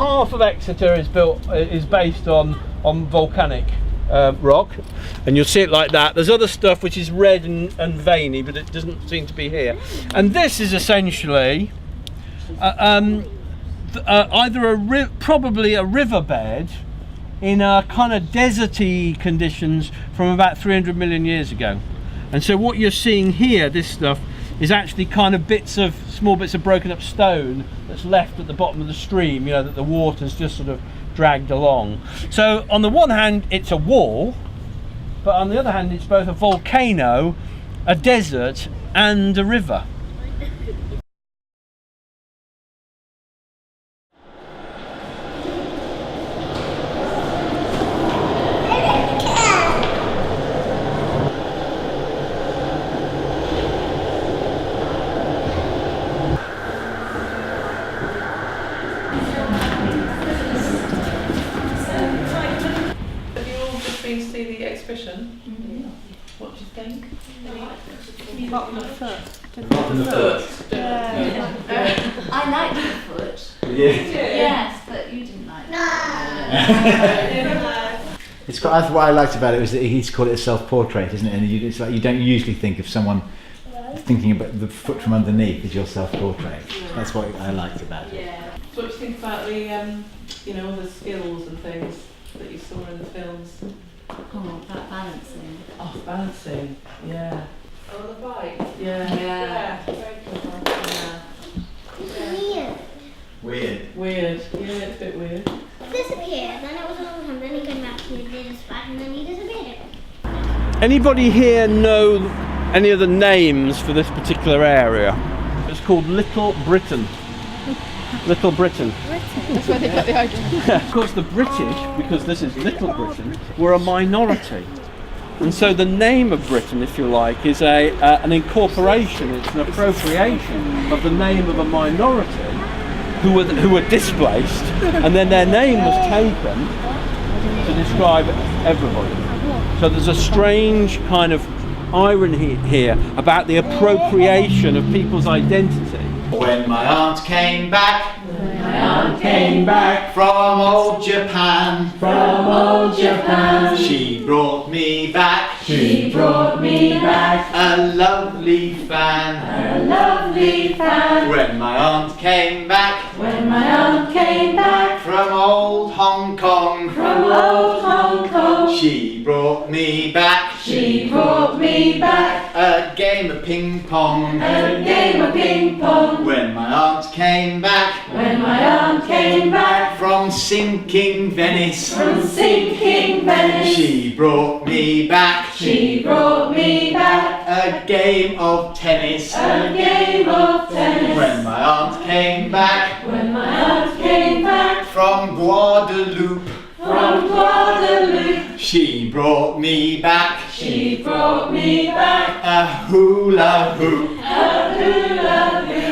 half of Exeter is based on volcanic rock, and you'll see it like that. There's other stuff which is red and veiny, but it doesn't seem to be here. And this is essentially either probably a riverbed in a kind of deserty conditions from about 300 million years ago. And so what you're seeing here, this stuff, is actually kind of small bits of broken up stone that's left at the bottom of the stream, you know, that the water's just sort of dragged along. So on the one hand it's a wall, but on the other hand it's both a volcano, a desert and a river. To see the exhibition. What do you think? Apart from the foot. I liked the foot. Yes, but you didn't like it. It's quite, what I liked about it was that he's called it a self-portrait, isn't it? And it's like you don't usually think of someone thinking about the foot from underneath as your self-portrait. That's what I liked about it. Yeah. So what do you think about the, you know, the skills and things that you saw in the films? Oh, that balancing. Oh, balancing. Yeah. Oh, the bike. Yeah. Yeah. Very clever. Yeah. Weird. Weird. Yeah, it's a bit weird. Disappeared, then it was another time, then he came back and he did his back and then he disappeared again. Anybody here know any of the names for this particular area? It's called Little Britain. Little Britain. That's where they got the idea. Of course the British, because this is Little Britain, were a minority. And so the name of Britain, if you like, is an incorporation, it's an appropriation of the name of a minority who were displaced, and then their name was taken to describe everybody. So there's a strange kind of irony here about the appropriation of people's identity. When my aunt came back, from old Japan, she brought me back, a lovely fan, When my aunt came back, from old Hong Kong, she brought me back, a game of ping pong, When my aunt came back, from sinking Venice, she brought me back, a game of tennis, When my aunt came back, from Guadeloupe, she brought me back, a hula hoop,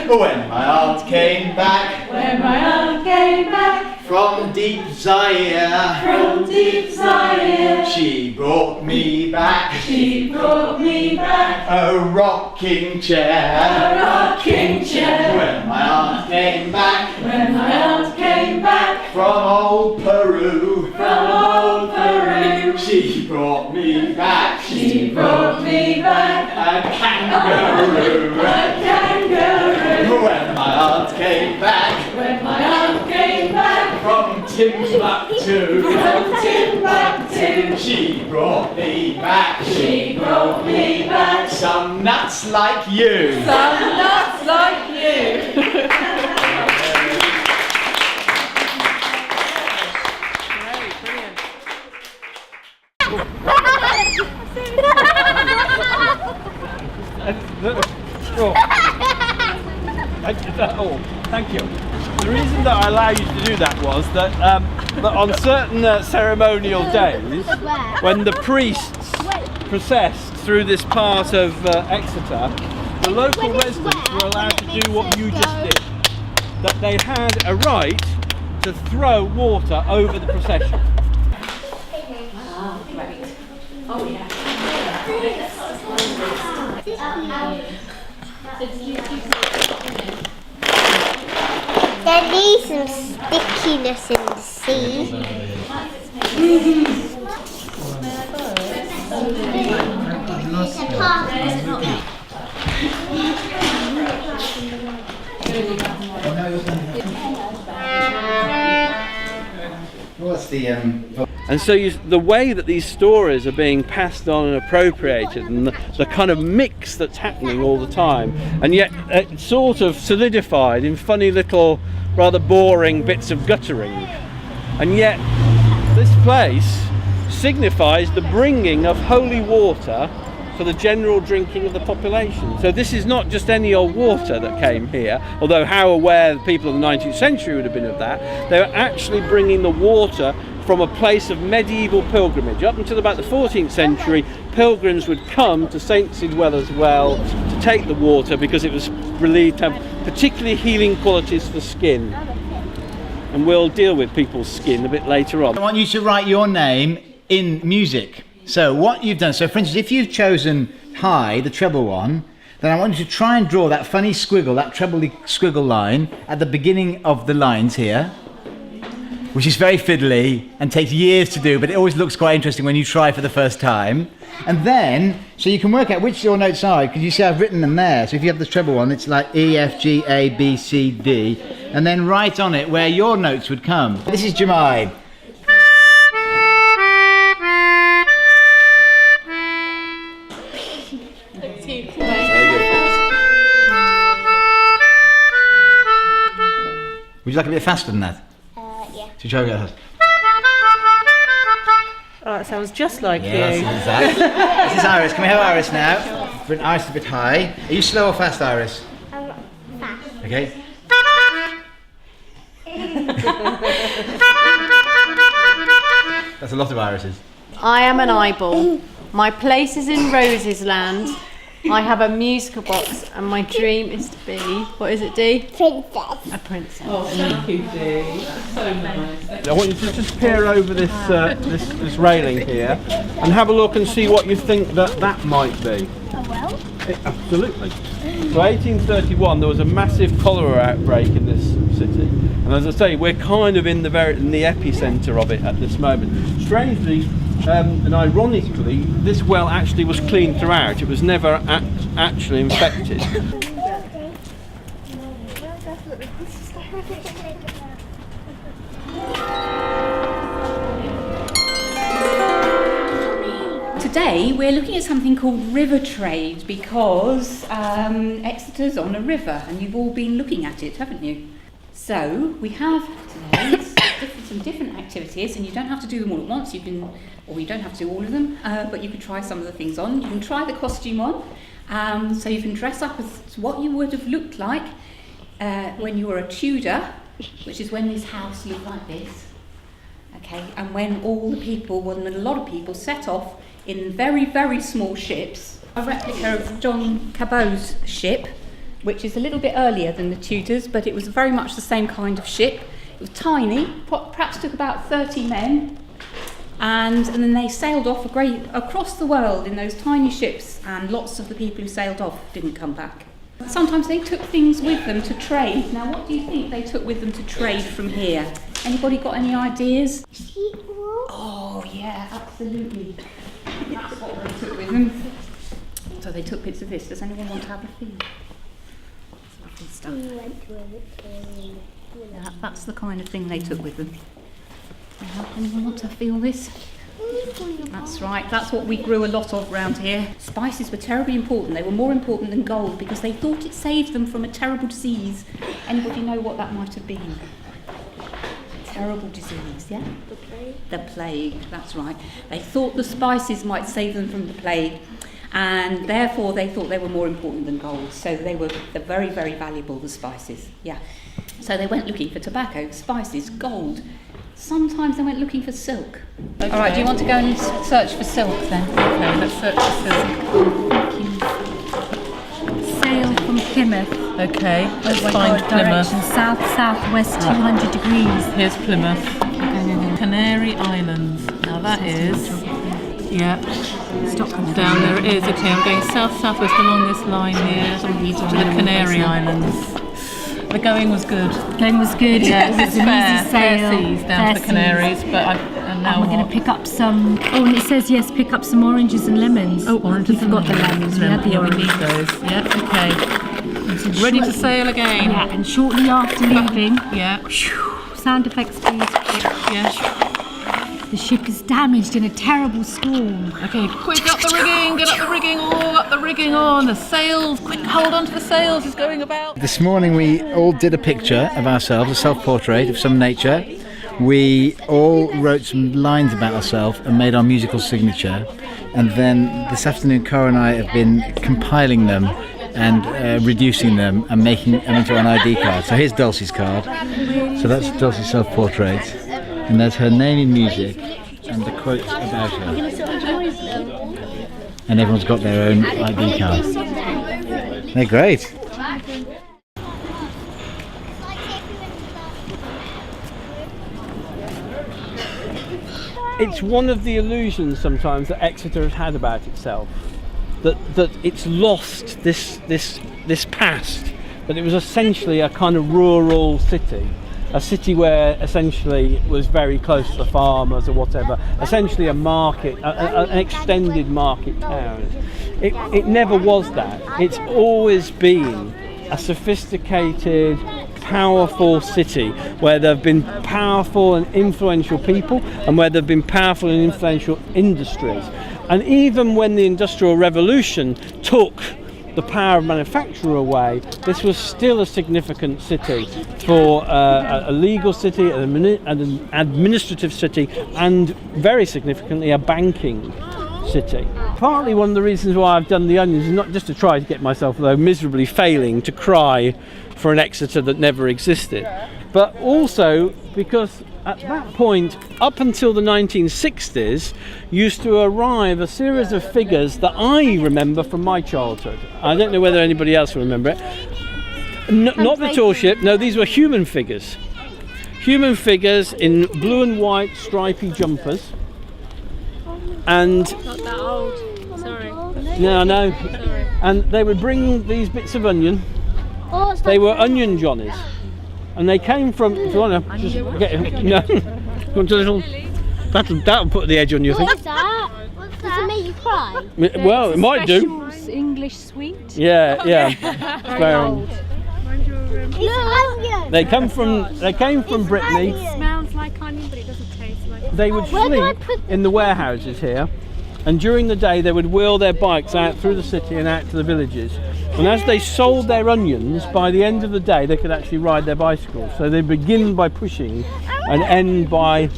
When my aunt came back, from deep Zaire, she brought me back, a rocking chair, When my aunt came back, from old Peru, she brought me back, a kangaroo, When my aunt came back, from Timbuktu, she brought me back, some nuts like you. Thank you. The reason that I allow you to do that was that, that on certain ceremonial days, when the priests processed through this part of Exeter, the local residents were allowed to do what you just did. That they had a right to throw water over the procession. Oh, yeah. There needs some stickiness in the sea. It's a park. What's the And so the way that these stories are being passed on and appropriated, and the kind of mix that's happening all the time, and yet it's sort of solidified in funny little, rather boring bits of guttering. And yet this place signifies the bringing of holy water for the general drinking of the population. So this is not just any old water that came here, although how aware the people of the 19th century would have been of that. They were actually bringing the water from a place of medieval pilgrimage. Up until about the 14th century, pilgrims would come to St. Sidwell's Well to take the water because it was believed to have particularly healing qualities for skin. And we'll deal with people's skin a bit later on. I want you to write your name in music. So what you've done, so for instance, if you've chosen high, the treble one, then I want you to try and draw that funny squiggle, that treble squiggle line at the beginning of the lines here, which is very fiddly and takes years to do, but it always looks quite interesting when you try for the first time. And then, so you can work out which your notes are, because you see I've written them there. So if you have the treble one, it's like E, F, G, A, B, C, D, and then write on it where your notes would come. This is Jemai. Would you like a bit faster than that? Yeah. So try to go fast. Oh, that sounds just like Yes, you. exactly. This is Iris. Can we have Iris now? Bring Iris a bit high. Are you slow or fast, Iris? Fast. Okay. That's a lot of irises. I am an eyeball. My place is in Roses Land. I have a musical box, and my dream is to be, what is it, Dee? Princess. A princess. Oh, thank you, Dee. That's so nice. I want you to just peer over this this railing here and have a look and see what you think that might be. Oh, well. Absolutely. So 1831, there was a massive cholera outbreak in this city, and as I say, we're kind of in the epicenter of it at this moment. Strangely and ironically, this well actually was clean throughout. It was never actually infected. Today we're looking at something called river trade because Exeter's on a river and you've all been looking at it, haven't you? So we have today some different activities, and you don't have to do them all at once. You don't have to do all of them, but you can try some of the things on. You can try the costume on, so you can dress up as what you would have looked like when you were a Tudor, which is when this house looked like this. Okay, and when a lot of people set off in very, very small ships. A replica of John Cabot's ship, which is a little bit earlier than the Tudors, but it was very much the same kind of ship. It was tiny, perhaps took about 30 men, and then they sailed off across the world in those tiny ships, and lots of the people who sailed off didn't come back. Sometimes they took things with them to trade. Now, what do you think they took with them to trade from here? Anybody got any ideas? Oh, yeah, absolutely. That's what they took with them. So they took bits of this. Does anyone want to have a feel? It's lovely stuff. That's the kind of thing they took with them. Anyone want to feel this? That's right, that's what we grew a lot of round here. Spices were terribly important. They were more important than gold because they thought it saved them from a terrible disease. Anybody know what that might have been? Terrible disease, yeah? The plague. The plague, that's right. They thought the spices might save them from the plague, and therefore they thought they were more important than gold. So they're very, very valuable, the spices, yeah. So they went looking for tobacco, spices, gold. Sometimes they went looking for silk. Okay. All right, do you want to go and search for silk then? Okay, let's search for silk. Sail from Plymouth. Okay, let's find Plymouth. Direction south-southwest 200 degrees. Here's Plymouth. Canary Islands. Now that is, yeah, down there it is. Okay, I'm going south-southwest along this line here to the Canary Islands. The going was good. Going was good. Yeah, It was it's an fair, easy fair sail. seas down to the Fair Canaries, seas. and now And we're going what? to pick up some. Oh, and it says yes, pick up some oranges and lemons. Oh, oranges. We forgot the lemons. We had the Yeah, we oranges. need those. Yeah, okay. Ready to sail again. Yeah, and shortly after leaving, Yeah, sound effects please. yeah. The ship is damaged in a terrible storm. Okay, quick up the rigging, get up the rigging, up the rigging on, the sails, quick hold on to the sails, it's going about. This morning we all did a picture of ourselves, a self-portrait of some nature. We all wrote some lines about ourselves and made our musical signature. And then this afternoon, Cara and I have been compiling them and reducing them and making them into an ID card. So here's Dulcie's card. So that's Dulcie's self-portrait. And there's her name in music and the quotes about her. And everyone's got their own ID cards. They're great. It's one of the illusions sometimes that Exeter has had about itself, that it's lost this past, that it was essentially a kind of rural city. A city where essentially it was very close to the farmers or whatever, essentially a market, an extended market town. It never was that. It's always been a sophisticated, powerful city where there have been powerful and influential people and where there have been powerful and influential industries. And even when the Industrial Revolution took the power of manufacture away, this was still a significant city for a legal city, an administrative city, and very significantly a banking city. Partly one of the reasons why I've done the Onions is not just to try to get myself, though miserably failing, to cry for an Exeter that never existed, but also because at that point, up until the 1960s, used to arrive a series of figures that I remember from my childhood. I don't know whether anybody else will remember it. Not the tall ship, no, these were human figures. Human figures in blue and white stripy jumpers. And Not that old. Sorry. no. And they would bring these bits of onion. They were onion johnnies. And they came from, if you want to just get it, no, you want a little, that'll put the edge on you, I think. What's that? Does it make you cry? Well, it might do. English sweet. Yeah. Very old. Onion. They came from Brittany. It smells like onion, but it doesn't taste like it. They would sleep in the warehouses here, and during the day they would wheel their bikes out through the city and out to the villages. And as they sold their onions, by the end of the day they could actually ride their bicycles. So they begin by pushing and end by...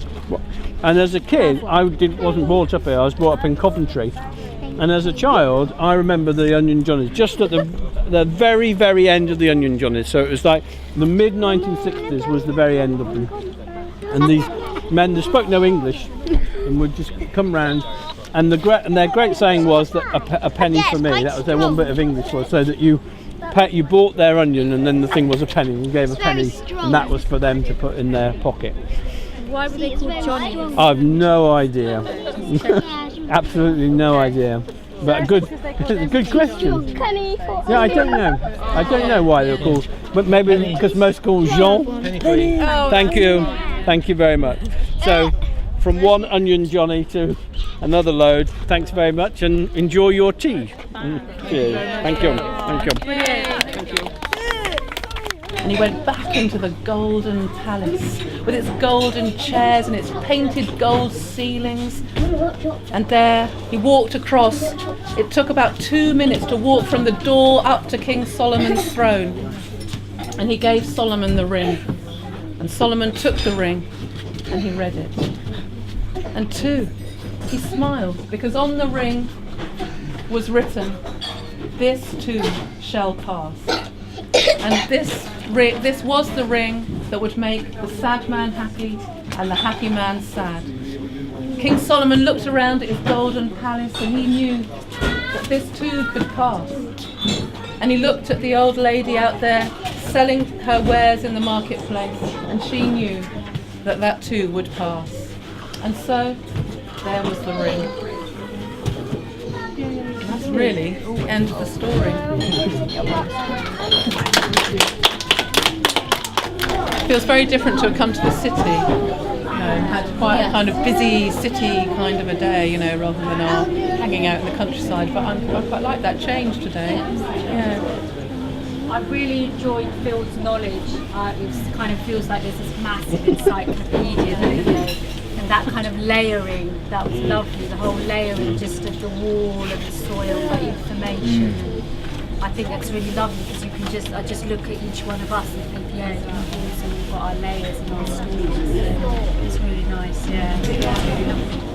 And as a kid, I wasn't brought up here, I was brought up in Coventry. And as a child, I remember the Onion Johnnies, just at the very, very end of the Onion Johnnies. So it was like the mid-1960s was the very end of them. And these men, they spoke no English and would just come round. And their great saying was that a penny for me. That was their one bit of English, was so that you bought their onion and then the thing was a penny. You gave a penny, and that was for them to put in their pocket. Why were they called Johnny? I've no idea. Absolutely no idea. But a good question. Yeah, I don't know why they're called. But maybe because most call Jean. Thank you very much. So, from one Onion Johnny to another load. Thanks very much, and enjoy your tea. Cheers. Thank you. And he went back into the golden palace with its golden chairs and its painted gold ceilings. And there he walked across. It took about 2 minutes to walk from the door up to King Solomon's throne. And he gave Solomon the ring. And Solomon took the ring and he read it. And he smiled, because on the ring was written, "This too shall pass." And this was the ring that would make the sad man happy and the happy man sad. King Solomon looked around at his golden palace and he knew that this too could pass. And he looked at the old lady out there selling her wares in the marketplace, and she knew that too would pass. And so there was the ring. That's really the end of the story. feels very different to have come to the city. Had quite a kind of busy city kind of a day, rather than our hanging out in the countryside. But I quite like that change today. Yeah. I really enjoyed Phil's knowledge. It kind of feels like there's this massive encyclopedia there, and that kind of layering, that was lovely. The whole layering just of the wall and the soil, the information. I think that's really lovely because you can I just look at each one of us and think, yeah, we've got our layers and our stories. It's really nice, yeah. It's really lovely.